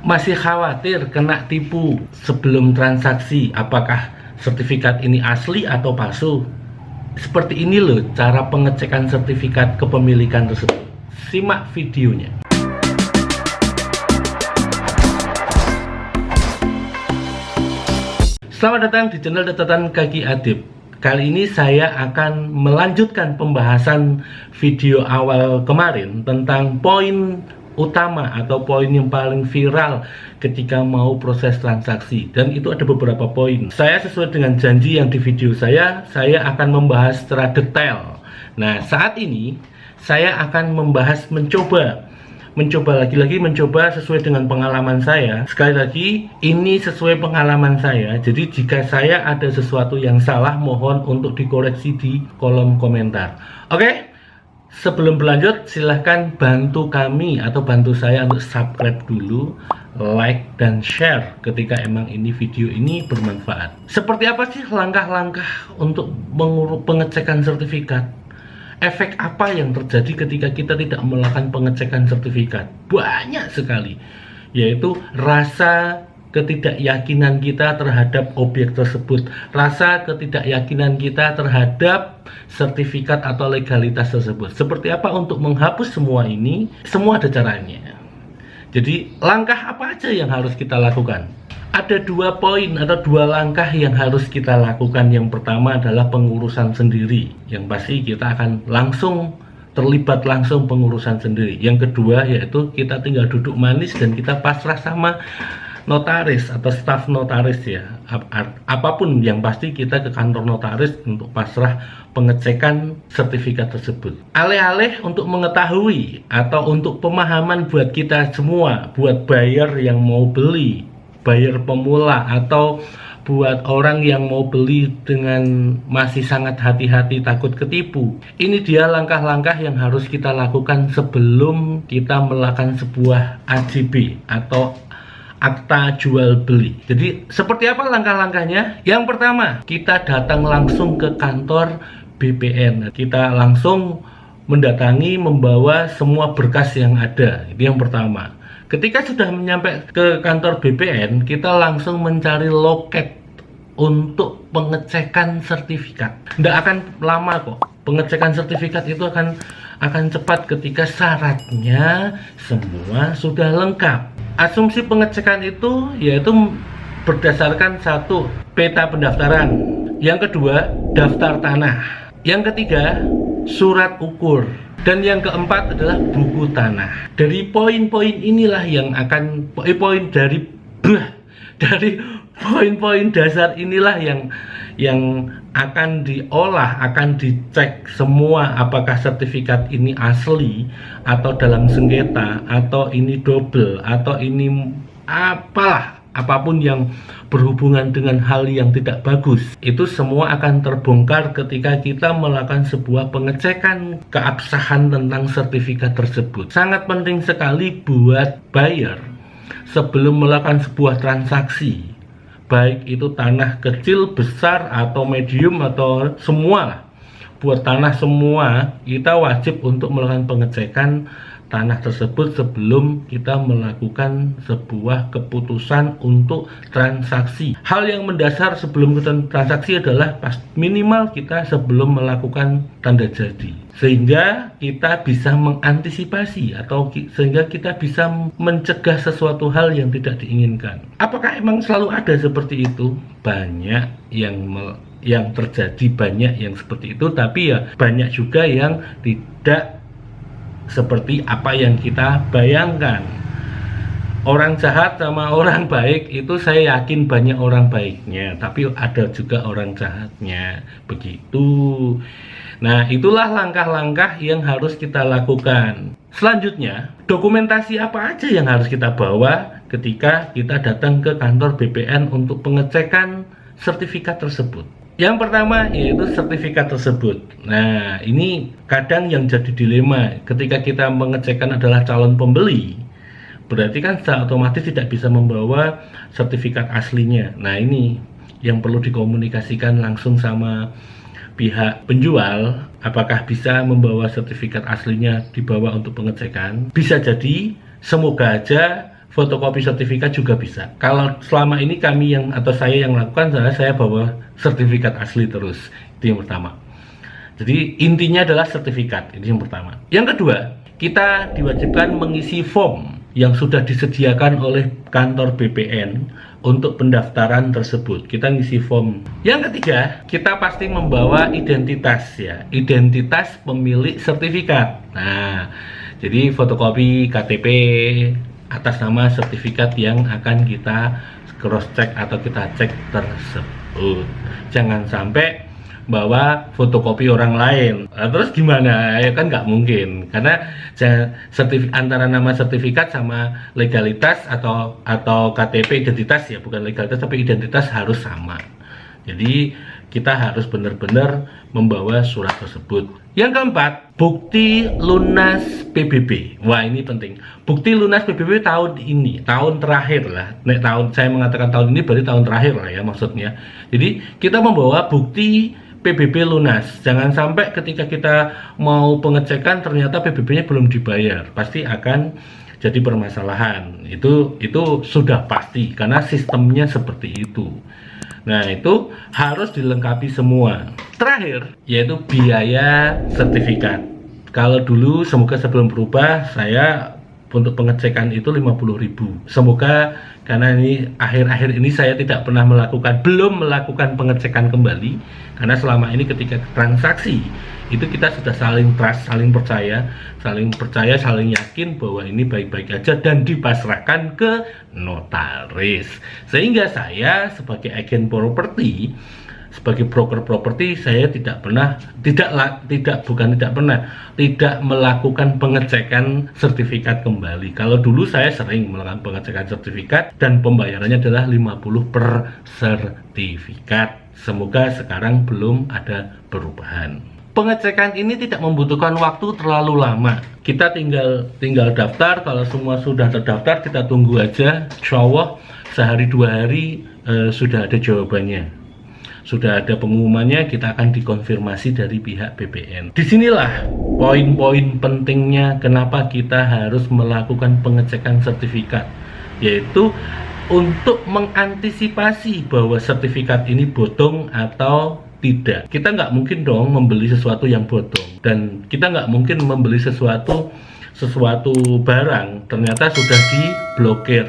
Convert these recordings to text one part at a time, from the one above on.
Masih khawatir kena tipu sebelum transaksi? Apakah sertifikat ini asli atau palsu? Seperti ini loh cara pengecekan sertifikat kepemilikan tersebut. Simak videonya. Selamat datang di channel Catatan Kaki Adib. Kali ini saya akan melanjutkan pembahasan video awal kemarin tentang poin utama atau poin yang paling viral ketika mau proses transaksi, dan itu ada beberapa poin. Saya sesuai dengan janji yang di video saya akan membahas secara detail. Nah, saat ini saya akan membahas mencoba sesuai dengan pengalaman saya. Sekali lagi, ini sesuai pengalaman saya. Jadi jika saya ada sesuatu yang salah, mohon untuk dikoreksi di kolom komentar. Oke, sebelum berlanjut, silahkan bantu kami atau bantu saya untuk subscribe dulu, like dan share ketika emang ini video ini bermanfaat. Seperti apa sih langkah-langkah untuk pengecekan sertifikat? Efek apa yang terjadi ketika kita tidak melakukan pengecekan sertifikat? Banyak sekali, yaitu rasa ketidakyakinan kita terhadap objek tersebut, rasa ketidakyakinan kita terhadap sertifikat atau legalitas tersebut. Seperti apa untuk menghapus semua ini? Semua ada caranya. Jadi langkah apa aja yang harus kita lakukan? Ada 2 poin atau 2 langkah yang harus kita lakukan. Yang pertama adalah pengurusan sendiri, yang pasti kita akan terlibat langsung pengurusan sendiri. Yang kedua yaitu kita tinggal duduk manis dan kita pasrah sama notaris atau staf notaris ya. Apapun yang pasti kita ke kantor notaris untuk pasrah pengecekan sertifikat tersebut. Alih-alih untuk mengetahui atau untuk pemahaman buat kita semua, buat buyer yang mau beli, buyer pemula atau buat orang yang mau beli dengan masih sangat hati-hati takut ketipu. Ini dia langkah-langkah yang harus kita lakukan sebelum kita melakukan sebuah AJB atau akta jual beli. Jadi seperti apa langkah-langkahnya? Yang pertama, kita datang langsung ke kantor BPN. Kita langsung mendatangi, membawa semua berkas yang ada. Itu yang pertama. Ketika sudah menyampai ke kantor BPN, kita langsung mencari loket untuk pengecekan sertifikat. Tidak akan lama kok. Pengecekan sertifikat itu akan cepat ketika syaratnya semua sudah lengkap. Asumsi pengecekan itu yaitu berdasarkan 1. Peta pendaftaran. Yang kedua, daftar tanah. Yang ketiga, surat ukur. Dan yang keempat adalah buku tanah. Dari poin-poin inilah yang akan dari poin-poin dasar inilah yang akan diolah, akan dicek semua apakah sertifikat ini asli atau dalam sengketa atau ini double atau ini apapun yang berhubungan dengan hal yang tidak bagus. Itu semua akan terbongkar ketika kita melakukan sebuah pengecekan keabsahan tentang sertifikat tersebut. Sangat penting sekali buat buyer sebelum melakukan sebuah transaksi, baik itu tanah kecil, besar, atau medium, atau semua. Buat tanah semua, kita wajib untuk melakukan pengecekan tanah tersebut sebelum kita melakukan sebuah keputusan untuk transaksi. Hal yang mendasar sebelum kita transaksi adalah minimal kita sebelum melakukan tanda jadi, sehingga kita bisa mengantisipasi atau sehingga kita bisa mencegah sesuatu hal yang tidak diinginkan. Apakah emang selalu ada seperti itu? Banyak yang terjadi, banyak yang seperti itu, tapi ya banyak juga yang tidak seperti apa yang kita bayangkan. Orang jahat sama orang baik itu saya yakin banyak orang baiknya, tapi ada juga orang jahatnya. Begitu. Nah, itulah langkah-langkah yang harus kita lakukan. Selanjutnya, dokumentasi apa aja yang harus kita bawa ketika kita datang ke kantor BPN untuk pengecekan sertifikat tersebut? Yang pertama yaitu sertifikat tersebut. Nah, ini kadang yang jadi dilema ketika kita mengecekkan adalah calon pembeli. Berarti kan secara otomatis tidak bisa membawa sertifikat aslinya. Nah, ini yang perlu dikomunikasikan langsung sama pihak penjual, apakah bisa membawa sertifikat aslinya dibawa untuk pengecekan. Bisa jadi, semoga aja fotokopi sertifikat juga bisa. Kalau selama ini kami atau saya yang melakukan, saya bawa sertifikat asli terus. Itu yang pertama. Jadi intinya adalah sertifikat, ini yang pertama. Yang kedua, kita diwajibkan mengisi form yang sudah disediakan oleh kantor BPN untuk pendaftaran tersebut. Kita ngisi form. Yang ketiga, kita pasti membawa identitas ya, identitas pemilik sertifikat. Nah, jadi fotokopi KTP atas nama sertifikat yang akan kita cross check atau kita cek tersebut. Jangan sampai bawa fotokopi orang lain. Terus gimana? Ya kan nggak mungkin, karena antara nama sertifikat sama legalitas atau KTP identitas ya, bukan legalitas tapi identitas harus sama. Jadi kita harus benar-benar membawa surat tersebut. Yang keempat, bukti lunas PBB. Wah, ini penting. Bukti lunas PBB tahun ini, tahun terakhir lah. Saya mengatakan tahun ini berarti tahun terakhir lah ya maksudnya. Jadi kita membawa bukti PBB lunas. Jangan sampai ketika kita mau pengecekan ternyata PBB-nya belum dibayar. Pasti akan jadi permasalahan. Itu sudah pasti karena sistemnya seperti itu. Nah, itu harus dilengkapi semua. Terakhir, yaitu biaya sertifikat. Kalau dulu, semoga sebelum berubah, saya untuk pengecekan itu 50.000. Semoga karena ini akhir-akhir ini saya belum melakukan pengecekan kembali, karena selama ini ketika transaksi itu kita sudah saling trust, saling percaya, saling yakin bahwa ini baik-baik aja dan dipasrahkan ke notaris. Sehingga saya sebagai agen properti, sebagai broker properti, saya tidak melakukan pengecekan sertifikat kembali. Kalau dulu saya sering melakukan pengecekan sertifikat dan pembayarannya adalah 50 per sertifikat. Semoga sekarang belum ada perubahan. Pengecekan ini tidak membutuhkan waktu terlalu lama. Kita tinggal daftar. Kalau semua sudah terdaftar, kita tunggu aja. Insya Allah sehari 2 hari sudah ada jawabannya. Sudah ada pengumumannya, kita akan dikonfirmasi dari pihak BPN. Disinilah poin-poin pentingnya kenapa kita harus melakukan pengecekan sertifikat, yaitu untuk mengantisipasi bahwa sertifikat ini bodong atau tidak. Kita nggak mungkin dong membeli sesuatu yang bodong, dan kita nggak mungkin membeli sesuatu barang ternyata sudah diblokir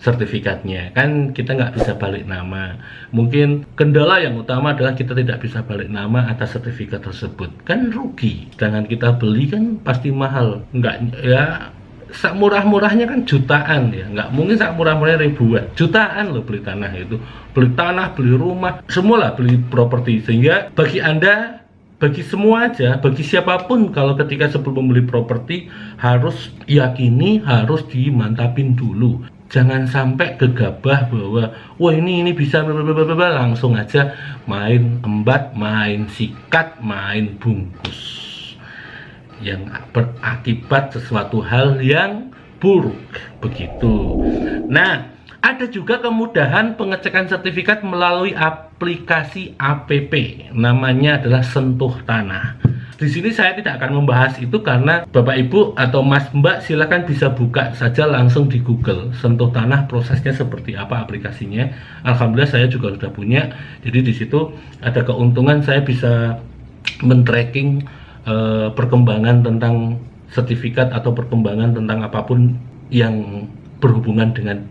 sertifikatnya, kan kita nggak bisa balik nama. Mungkin kendala yang utama adalah kita tidak bisa balik nama atas sertifikat tersebut, kan rugi. Sedangkan kita beli kan pasti mahal, nggak ya, sak murah-murahnya kan jutaan ya, nggak mungkin sak murah-murahnya ribuan, jutaan loh beli tanah itu, beli tanah, beli rumah, semualah beli properti. Sehingga bagi Anda, bagi semua aja, bagi siapapun, kalau ketika sebelum membeli properti harus yakini, harus dimantapin dulu. Jangan sampai gegabah bahwa wah ini bisa langsung aja main embat, main sikat, main bungkus, yang berakibat sesuatu hal yang buruk begitu. Nah, ada juga kemudahan pengecekan sertifikat melalui aplikasi APP, namanya adalah Sentuh Tanah. Di sini saya tidak akan membahas itu karena Bapak Ibu atau Mas Mbak silakan bisa buka saja langsung di Google Sentuh Tanah, prosesnya seperti apa aplikasinya. Alhamdulillah saya juga sudah punya. Jadi di situ ada keuntungan, saya bisa men-tracking perkembangan tentang sertifikat atau perkembangan tentang apapun yang berhubungan dengan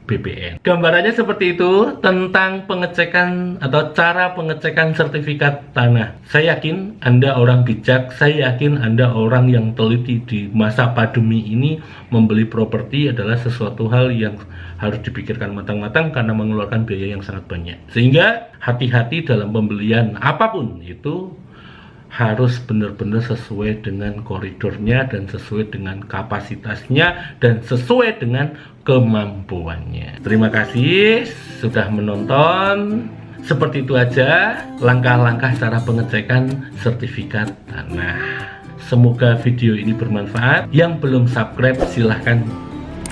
BPN. Gambarannya seperti itu tentang pengecekan atau cara pengecekan sertifikat tanah. Saya yakin Anda orang bijak, saya yakin Anda orang yang teliti. Di masa pandemi ini membeli properti adalah sesuatu hal yang harus dipikirkan matang-matang karena mengeluarkan biaya yang sangat banyak. Sehingga hati-hati dalam pembelian apapun itu, harus benar-benar sesuai dengan koridornya dan sesuai dengan kapasitasnya dan sesuai dengan kemampuannya. Terima kasih sudah menonton. Seperti itu aja langkah-langkah cara pengecekan sertifikat tanah. Semoga video ini bermanfaat. Yang belum subscribe silahkan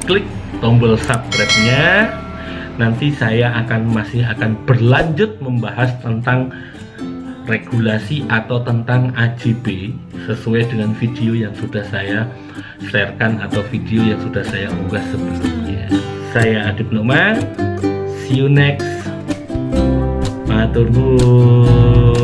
klik tombol subscribe-nya. Nanti saya masih akan berlanjut membahas tentang regulasi atau tentang AJB sesuai dengan video yang sudah saya sharekan atau video yang sudah saya unggah sebelumnya. Saya Adib Nukman, see you next. Matur nuwun.